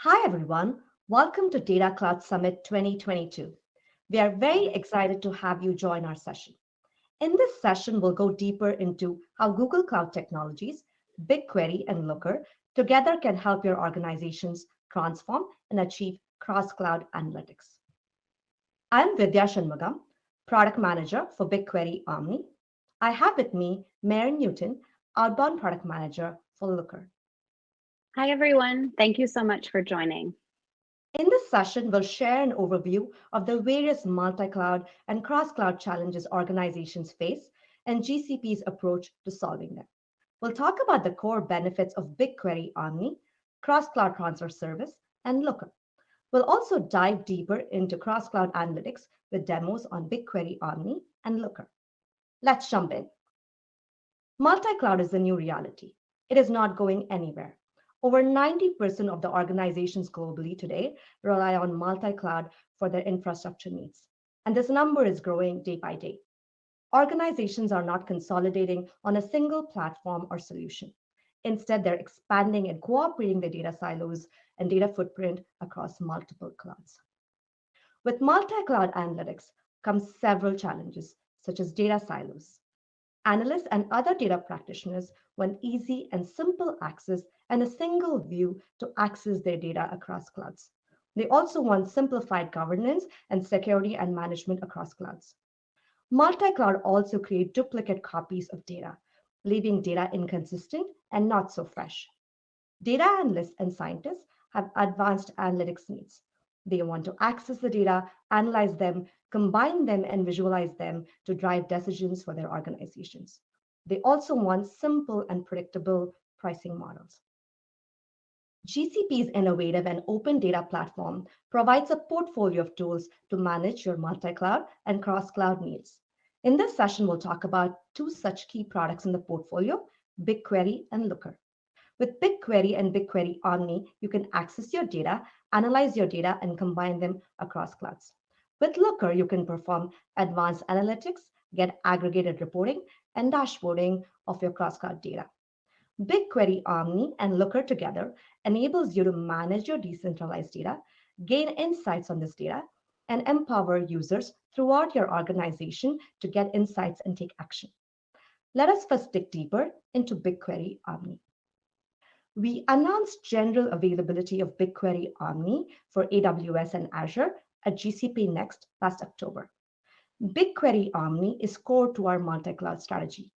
Hi, everyone. Welcome to Data Cloud Summit 2022. We are very excited to have you join our session. In this session, we'll go deeper into how Google Cloud technologies, BigQuery and Looker together can help your organizations transform and achieve cross-cloud analytics. I'm Vidya Shanmugam, Product Manager for BigQuery Omni. I have with me Mary Newton, Outbound Product Manager for Looker. Hi, everyone. Thank you so much for joining. In this session, we'll share an overview of the various multi-cloud and cross-cloud challenges organizations face and GCP's approach to solving them. We'll talk about the core benefits of BigQuery Omni, cross-cloud transfer service, and Looker. We'll also dive deeper into cross-cloud analytics with demos on BigQuery Omni and Looker. Let's jump in. Multi-cloud is the new reality. It is not going anywhere. Over 90% of the organizations globally today rely on multi-cloud for their infrastructure needs. And this number is growing day by day. Organizations are not consolidating on a single platform or solution. Instead, they're expanding and cooperating their data silos and data footprint across multiple clouds. With multi-cloud analytics comes several challenges, such as data silos. Analysts and other data practitioners want easy and simple access and a single view to access their data across clouds. They also want simplified governance and security and management across clouds. Multi-cloud also create duplicate copies of data, leaving data inconsistent and not so fresh. Data analysts and scientists have advanced analytics needs. They want to access the data, analyze them, combine them, and visualize them to drive decisions for their organizations. They also want simple and predictable pricing models. GCP's innovative and open data platform provides a portfolio of tools to manage your multi-cloud and cross-cloud needs. In this session, we'll talk about two such key products in the portfolio, BigQuery and Looker. With BigQuery and BigQuery Omni, you can access your data, analyze your data, and combine them across clouds. With Looker, you can perform advanced analytics, get aggregated reporting, and dashboarding of your cross-cloud data. BigQuery Omni and Looker together enables you to manage your decentralized data, gain insights on this data, and empower users throughout your organization to get insights and take action. Let us first dig deeper into BigQuery Omni. We announced general availability of BigQuery Omni for AWS and Azure at GCP Next last October. BigQuery Omni is core to our multi-cloud strategy.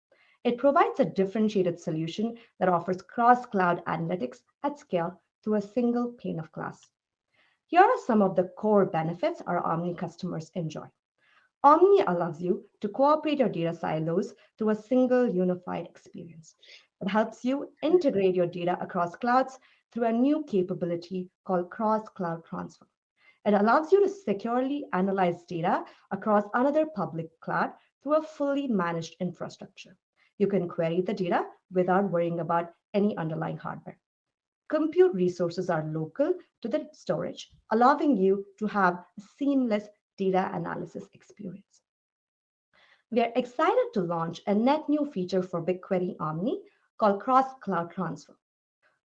It provides a differentiated solution that offers cross-cloud analytics at scale through a single pane of glass. Here are some of the core benefits our Omni customers enjoy. Omni allows you to cooperate your data silos to a single unified experience. It helps you integrate your data across clouds through a new capability called cross-cloud transfer. It allows you to securely analyze data across another public cloud through a fully managed infrastructure. You can query the data without worrying about any underlying hardware. Compute resources are local to the storage, allowing you to have a seamless data analysis experience. We are excited to launch a net new feature for BigQuery Omni called Cross-Cloud Transfer.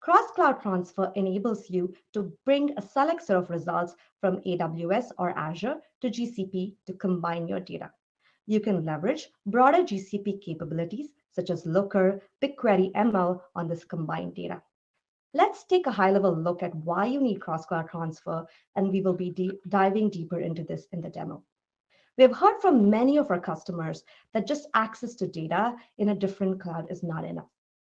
Cross-Cloud Transfer enables you to bring a select set of results from AWS or Azure to GCP to combine your data. You can leverage broader GCP capabilities such as Looker, BigQuery ML on this combined data. Let's take a high-level look at why you need cross-cloud transfer, and we will be diving deeper into this in the demo. We have heard from many of our customers that just access to data in a different cloud is not enough.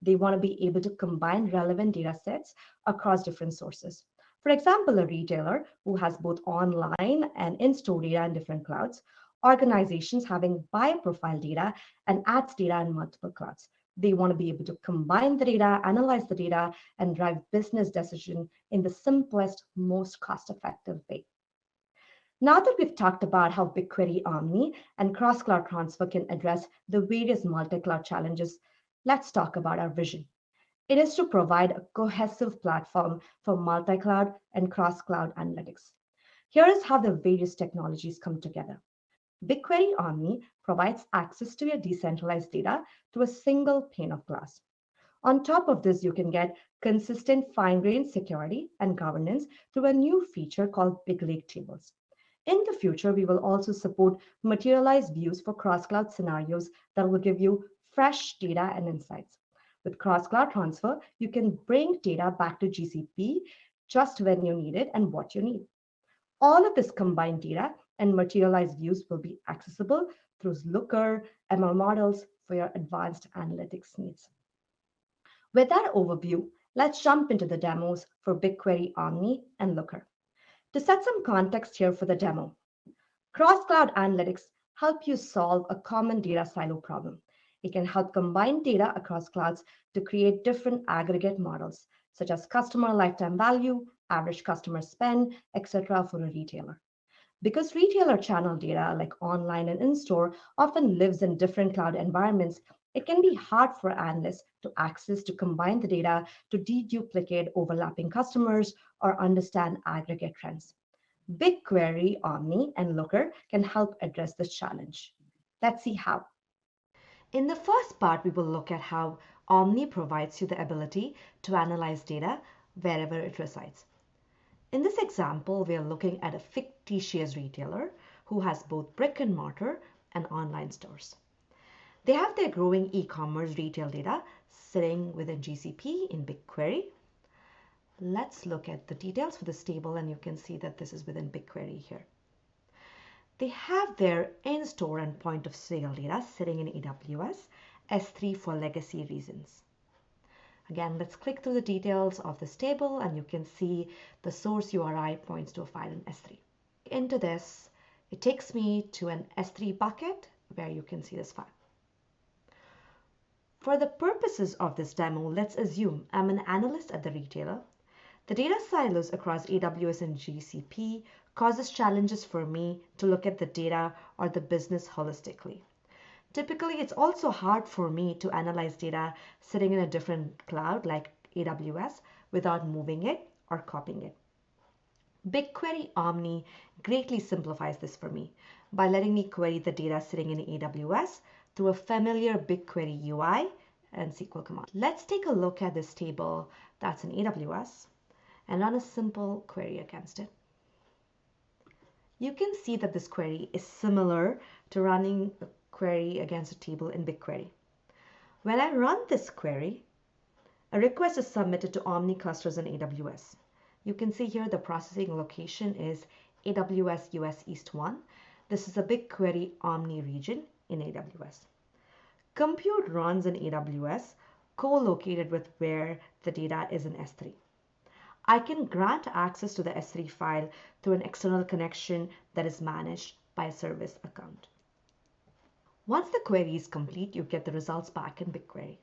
They want to be able to combine relevant data sets across different sources. For example, a retailer who has both online and in-store data in different clouds, organizations having buyer profile data and ads data in multiple clouds. They want to be able to combine the data, analyze the data, and drive business decisions in the simplest, most cost-effective way. Now that we've talked about how BigQuery Omni and cross-cloud transfer can address the various multi-cloud challenges, let's talk about our vision. It is to provide a cohesive platform for multi-cloud and cross-cloud analytics. Here is how the various technologies come together. BigQuery Omni provides access to your decentralized data through a single pane of glass. On top of this, you can get consistent fine-grained security and governance through a new feature called Big Lake Tables. In the future, we will also support materialized views for cross-cloud scenarios that will give you fresh data and insights. With cross-cloud transfer, you can bring data back to GCP just when you need it and what you need. All of this combined data and materialized views will be accessible through Looker, ML models for your advanced analytics needs. With that overview, let's jump into the demos for BigQuery Omni and Looker. To set some context here for the demo, cross-cloud analytics help you solve a common data silo problem. It can help combine data across clouds to create different aggregate models, such as customer lifetime value, average customer spend, etc. for a retailer. Because retailer channel data like online and in-store often lives in different cloud environments, it can be hard for analysts to access to combine the data to deduplicate overlapping customers or understand aggregate trends. BigQuery, Omni, and Looker can help address this challenge. Let's see how. In the first part, we will look at how Omni provides you the ability to analyze data wherever it resides. In this example, we are looking at a fictitious retailer who has both brick and mortar and online stores. They have their growing e-commerce retail data sitting within GCP in BigQuery. Let's look at the details for this table, and you can see that this is within BigQuery here. They have their in-store and point of sale data sitting in AWS S3 for legacy reasons. Again, let's click through the details of this table, and you can see the source URI points to a file in S3. Into this, it takes me to an S3 bucket where you can see this file. For the purposes of this demo, let's assume I'm an analyst at the retailer. The data silos across AWS and GCP causes challenges for me to look at the data or the business holistically. Typically, it's also hard for me to analyze data sitting in a different cloud like AWS without moving it or copying it. BigQuery Omni greatly simplifies this for me by letting me query the data sitting in AWS through a familiar BigQuery UI and SQL command. Let's take a look at this table that's in AWS and run a simple query against it. You can see that this query is similar to running a query against a table in BigQuery. When I run this query, a request is submitted to Omni clusters in AWS. You can see here the processing location is AWS US East 1. This is a BigQuery Omni region in AWS. Compute runs in AWS, co-located with where the data is in S3. I can grant access to the S3 file through an external connection that is managed by a service account. Once the query is complete, you get the results back in BigQuery.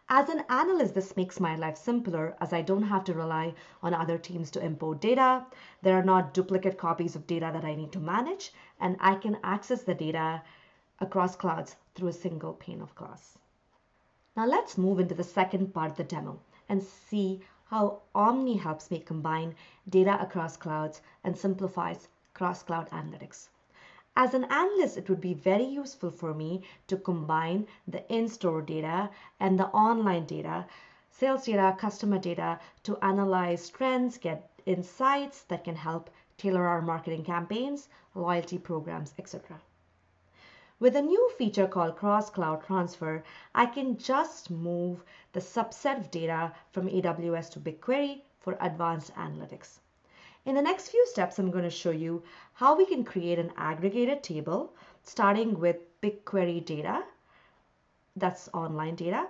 As an analyst, this makes my life simpler as I don't have to rely on other teams to import data. There are not duplicate copies of data that I need to manage, and I can access the data across clouds through a single pane of glass. Now let's move into the second part of the demo and see how Omni helps me combine data across clouds and simplifies cross-cloud analytics. As an analyst, it would be very useful for me to combine the in-store data and the online data, sales data, customer data to analyze trends, get insights that can help tailor our marketing campaigns, loyalty programs, etc. With a new feature called cross-cloud transfer, I can just move the subset of data from AWS to BigQuery for advanced analytics. In the next few steps, I'm going to show you how we can create an aggregated table starting with BigQuery data, that's online data,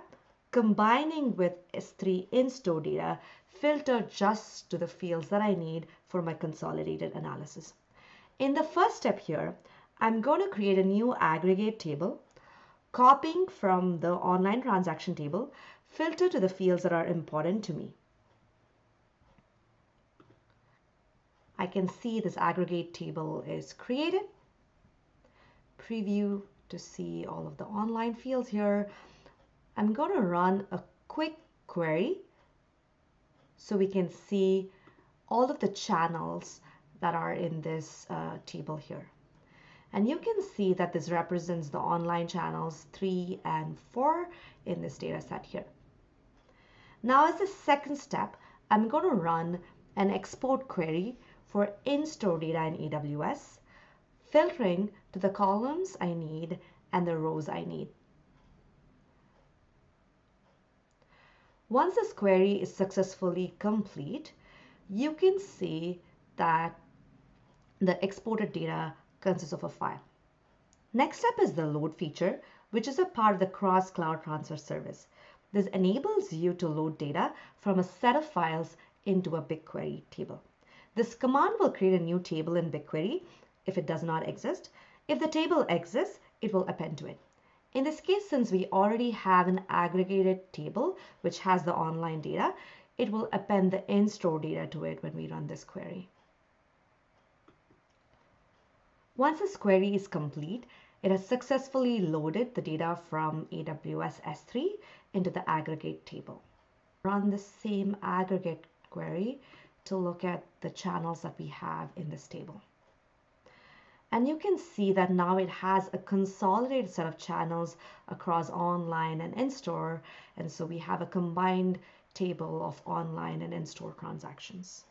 combining with S3 in-store data, filtered just to the fields that I need for my consolidated analysis. In the first step here, I'm going to create a new aggregate table, copying from the online transaction table, filter to the fields that are important to me. I can see this aggregate table is created. Preview to see all of the online fields here. I'm going to run a quick query so we can see all of the channels that are in this table here. And you can see that this represents the online channels 3 and 4 in this data set here. Now as the second step, I'm going to run an export query for in-store data in AWS, filtering to the columns I need and the rows I need. Once this query is successfully complete, you can see that the exported data consists of a file. Next step is the load feature, which is a part of the cross-cloud transfer service. This enables you to load data from a set of files into a BigQuery table. This command will create a new table in BigQuery if it does not exist. If the table exists, it will append to it. In this case, since we already have an aggregated table which has the online data, it will append the in-store data to it when we run this query. Once this query is complete, it has successfully loaded the data from AWS S3 into the aggregate table. Run the same aggregate query to look at the channels that we have in this table. And you can see that now it has a consolidated set of channels across online and in-store. And so we have a combined table of online and in-store transactions.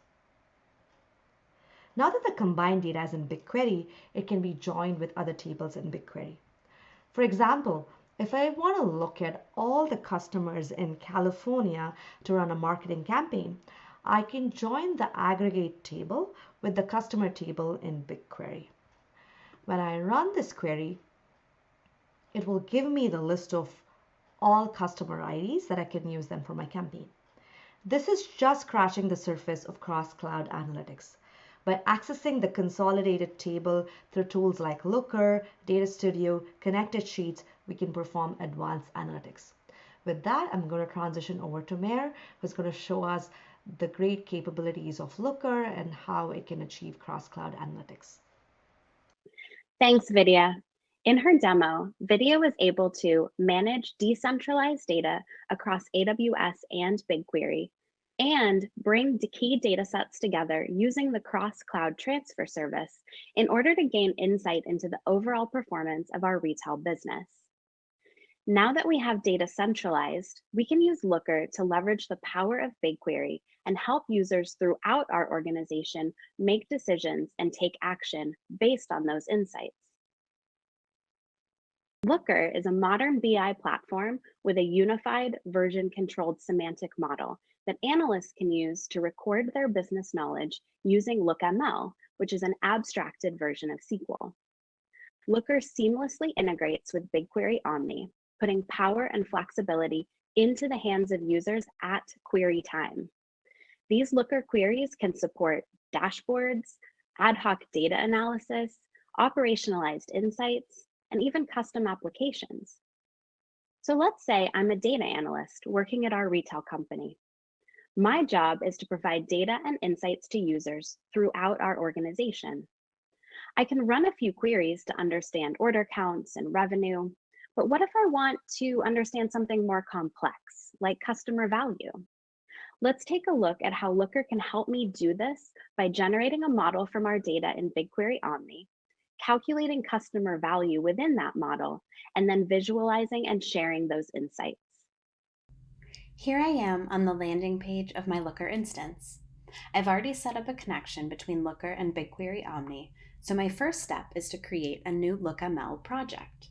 Now that the combined data is in BigQuery, it can be joined with other tables in BigQuery. For example, if I want to look at all the customers in California to run a marketing campaign, I can join the aggregate table with the customer table in BigQuery. When I run this query, it will give me the list of all customer IDs that I can use them for my campaign. This is just scratching the surface of cross-cloud analytics. By accessing the consolidated table through tools like Looker, Data Studio, Connected Sheets, we can perform advanced analytics. With that, I'm going to transition over to Mare, who's going to show us the great capabilities of Looker and how it can achieve cross-cloud analytics. Thanks, Vidya. In her demo, Vidya was able to manage decentralized data across AWS and BigQuery and bring key data sets together using the cross-cloud transfer service in order to gain insight into the overall performance of our retail business. Now that we have data centralized, we can use Looker to leverage the power of BigQuery and help users throughout our organization make decisions and take action based on those insights. Looker is a modern BI platform with a unified version-controlled semantic model that analysts can use to record their business knowledge using LookML, which is an abstracted version of SQL. Looker seamlessly integrates with BigQuery Omni, putting power and flexibility into the hands of users at query time. These Looker queries can support dashboards, ad hoc data analysis, operationalized insights, and even custom applications. So let's say I'm a data analyst working at our retail company. My job is to provide data and insights to users throughout our organization. I can run a few queries to understand order counts and revenue, but what if I want to understand something more complex, like customer value? Let's take a look at how Looker can help me do this by generating a model from our data in BigQuery Omni, calculating customer value within that model, and then visualizing and sharing those insights. Here I am on the landing page of my Looker instance. I've already set up a connection between Looker and BigQuery Omni, so my first step is to create a new LookML project.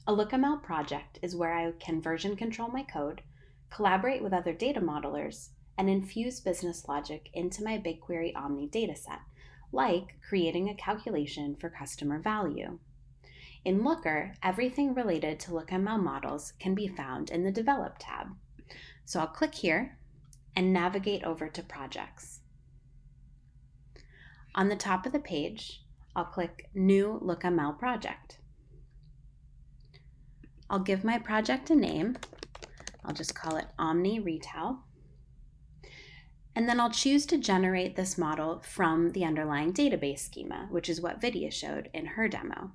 A LookML project is where I can version control my code, collaborate with other data modelers, and infuse business logic into my BigQuery Omni dataset, like creating a calculation for customer value. In Looker, everything related to LookML models can be found in the Develop tab. So I'll click here and navigate over to Projects. On the top of the page, I'll click New LookML Project. I'll give my project a name. I'll just call it Omni Retail. And then I'll choose to generate this model from the underlying database schema, which is what Vidya showed in her demo.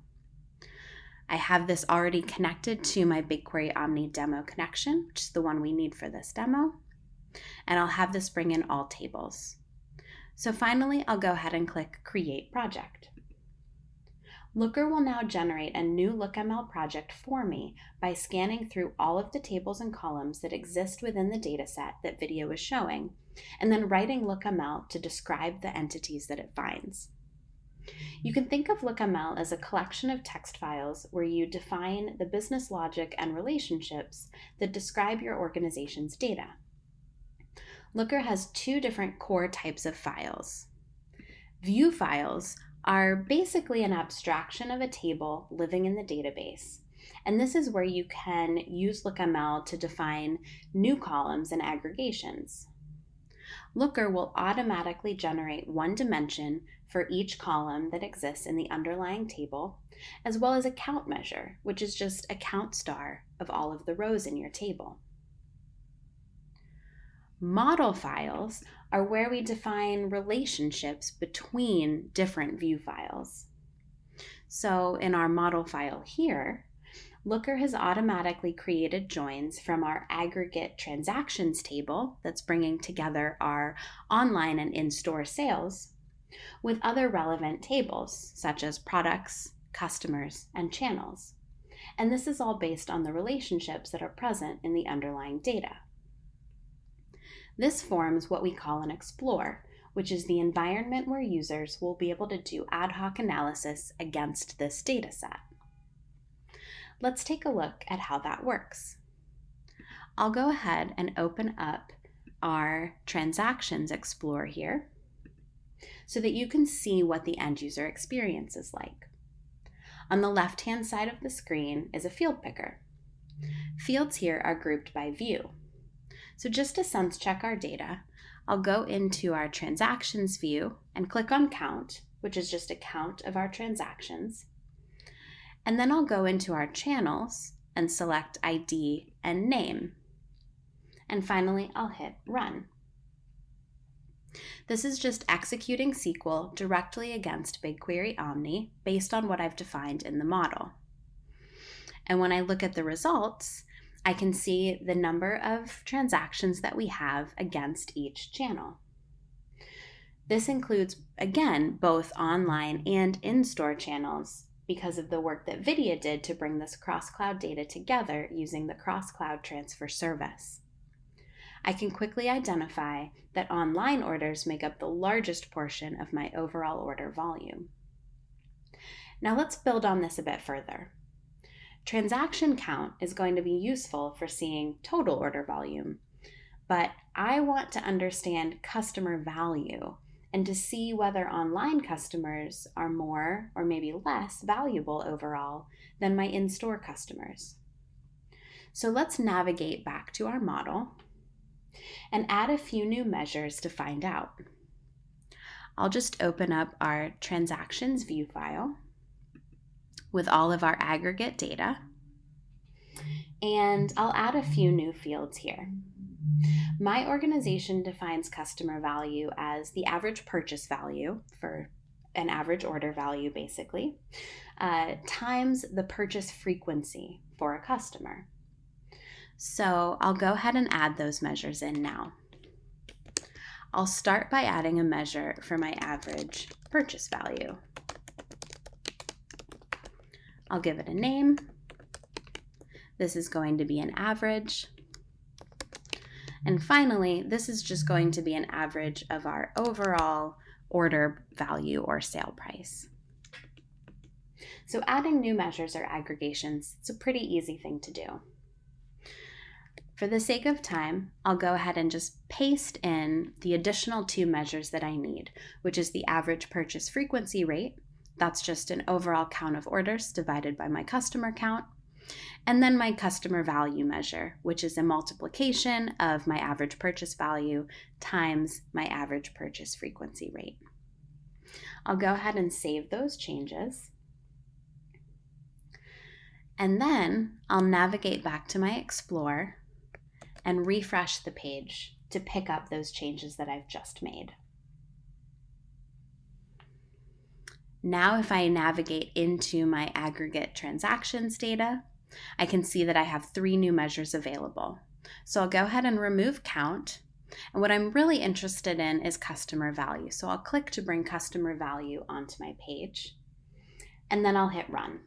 I have this already connected to my BigQuery Omni demo connection, which is the one we need for this demo. And I'll have this bring in all tables. So finally, I'll go ahead and click Create Project. Looker will now generate a new LookML project for me by scanning through all of the tables and columns that exist within the dataset that video is showing, and then writing LookML to describe the entities that it finds. You can think of LookML as a collection of text files where you define the business logic and relationships that describe your organization's data. Looker has two different core types of files. View files are basically an abstraction of a table living in the database, and this is where you can use LookML to define new columns and aggregations. Looker will automatically generate one dimension for each column that exists in the underlying table, as well as a count measure, which is just a count star of all of the rows in your table. Model files are where we define relationships between different view files. So in our model file here, Looker has automatically created joins from our aggregate transactions table that's bringing together our online and in-store sales with other relevant tables such as products, customers, and channels. And this is all based on the relationships that are present in the underlying data. This forms what we call an Explore, which is the environment where users will be able to do ad hoc analysis against this data set. Let's take a look at how that works. I'll go ahead and open up our Transactions Explorer here so that you can see what the end user experience is like. On the left-hand side of the screen is a field picker. Fields here are grouped by view. So just to sense check our data, I'll go into our Transactions view and click on Count, which is just a count of our transactions. And then I'll go into our channels and select ID and name. And finally, I'll hit Run. This is just executing SQL directly against BigQuery Omni based on what I've defined in the model. And when I look at the results, I can see the number of transactions that we have against each channel. This includes, again, both online and in-store channels because of the work that Vidya did to bring this cross-cloud data together using the cross-cloud transfer service. I can quickly identify that online orders make up the largest portion of my overall order volume. Now let's build on this a bit further. Transaction count is going to be useful for seeing total order volume, but I want to understand customer value and to see whether online customers are more or maybe less valuable overall than my in-store customers. So let's navigate back to our model and add a few new measures to find out. I'll just open up our transactions view file with all of our aggregate data, and I'll add a few new fields here. My organization defines customer value as the average purchase value for an average order value basically, times the purchase frequency for a customer. So I'll go ahead and add those measures in now. I'll start by adding a measure for my average purchase value. I'll give it a name. This is going to be an average. And finally, this is just going to be an average of our overall order value or sale price. So adding new measures or aggregations, it's a pretty easy thing to do. For the sake of time, I'll go ahead and just paste in the additional two measures that I need, which is the average purchase frequency rate. That's just an overall count of orders divided by my customer count. And then my customer value measure, which is a multiplication of my average purchase value times my average purchase frequency rate. I'll go ahead and save those changes. And then I'll navigate back to my Explorer and refresh the page to pick up those changes that I've just made. Now, if I navigate into my aggregate transactions data, I can see that I have 3 new measures available. So I'll go ahead and remove count. And what I'm really interested in is customer value. So I'll click to bring customer value onto my page. and then I'll hit run.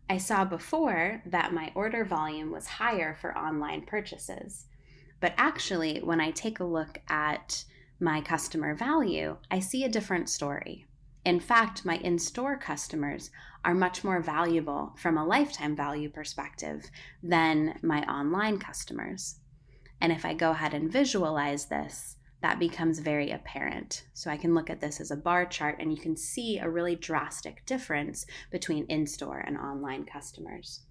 I saw before that my order volume was higher for online purchases, but actually when I take a look at my customer value, I see a different story. In fact, my in-store customers are much more valuable from a lifetime value perspective than my online customers. And if I go ahead and visualize this, that becomes very apparent. So I can look at this as a bar chart and you can see a really drastic difference between in-store and online customers.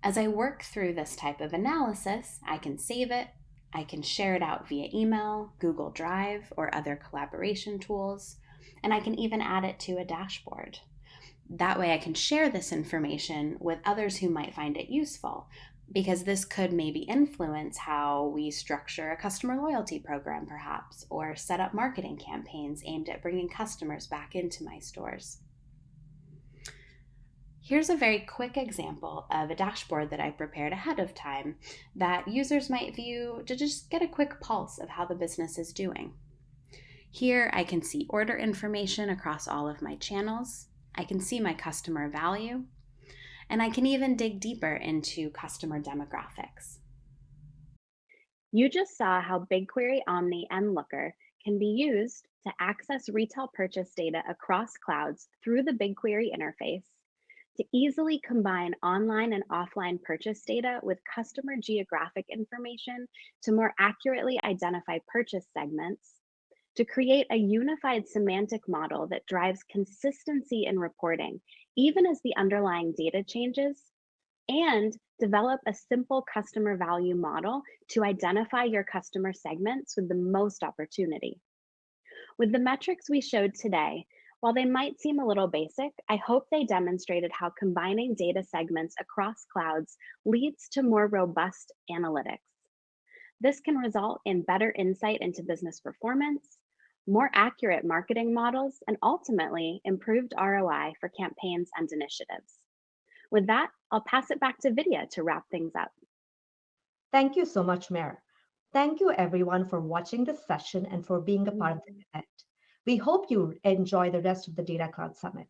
As I work through this type of analysis, I can save it, I can share it out via email, Google Drive, or other collaboration tools, and I can even add it to a dashboard. That way I can share this information with others who might find it useful, because this could maybe influence how we structure a customer loyalty program perhaps, or set up marketing campaigns aimed at bringing customers back into my stores. Here's a very quick example of a dashboard that I prepared ahead of time that users might view to just get a quick pulse of how the business is doing. Here I can see order information across all of my channels. I can see my customer value, and I can even dig deeper into customer demographics. You just saw how BigQuery Omni and Looker can be used to access retail purchase data across clouds through the BigQuery interface, to easily combine online and offline purchase data with customer geographic information to more accurately identify purchase segments, to create a unified semantic model that drives consistency in reporting, even as the underlying data changes, and develop a simple customer value model to identify your customer segments with the most opportunity. With the metrics we showed today, while they might seem a little basic, I hope they demonstrated how combining data segments across clouds leads to more robust analytics. This can result in better insight into business performance, more accurate marketing models, and ultimately improved ROI for campaigns and initiatives. With that, I'll pass it back to Vidya to wrap things up. Thank you so much, Mare. Thank you everyone for watching this session and for being a part of the event. We hope you enjoy the rest of the Data Cloud Summit.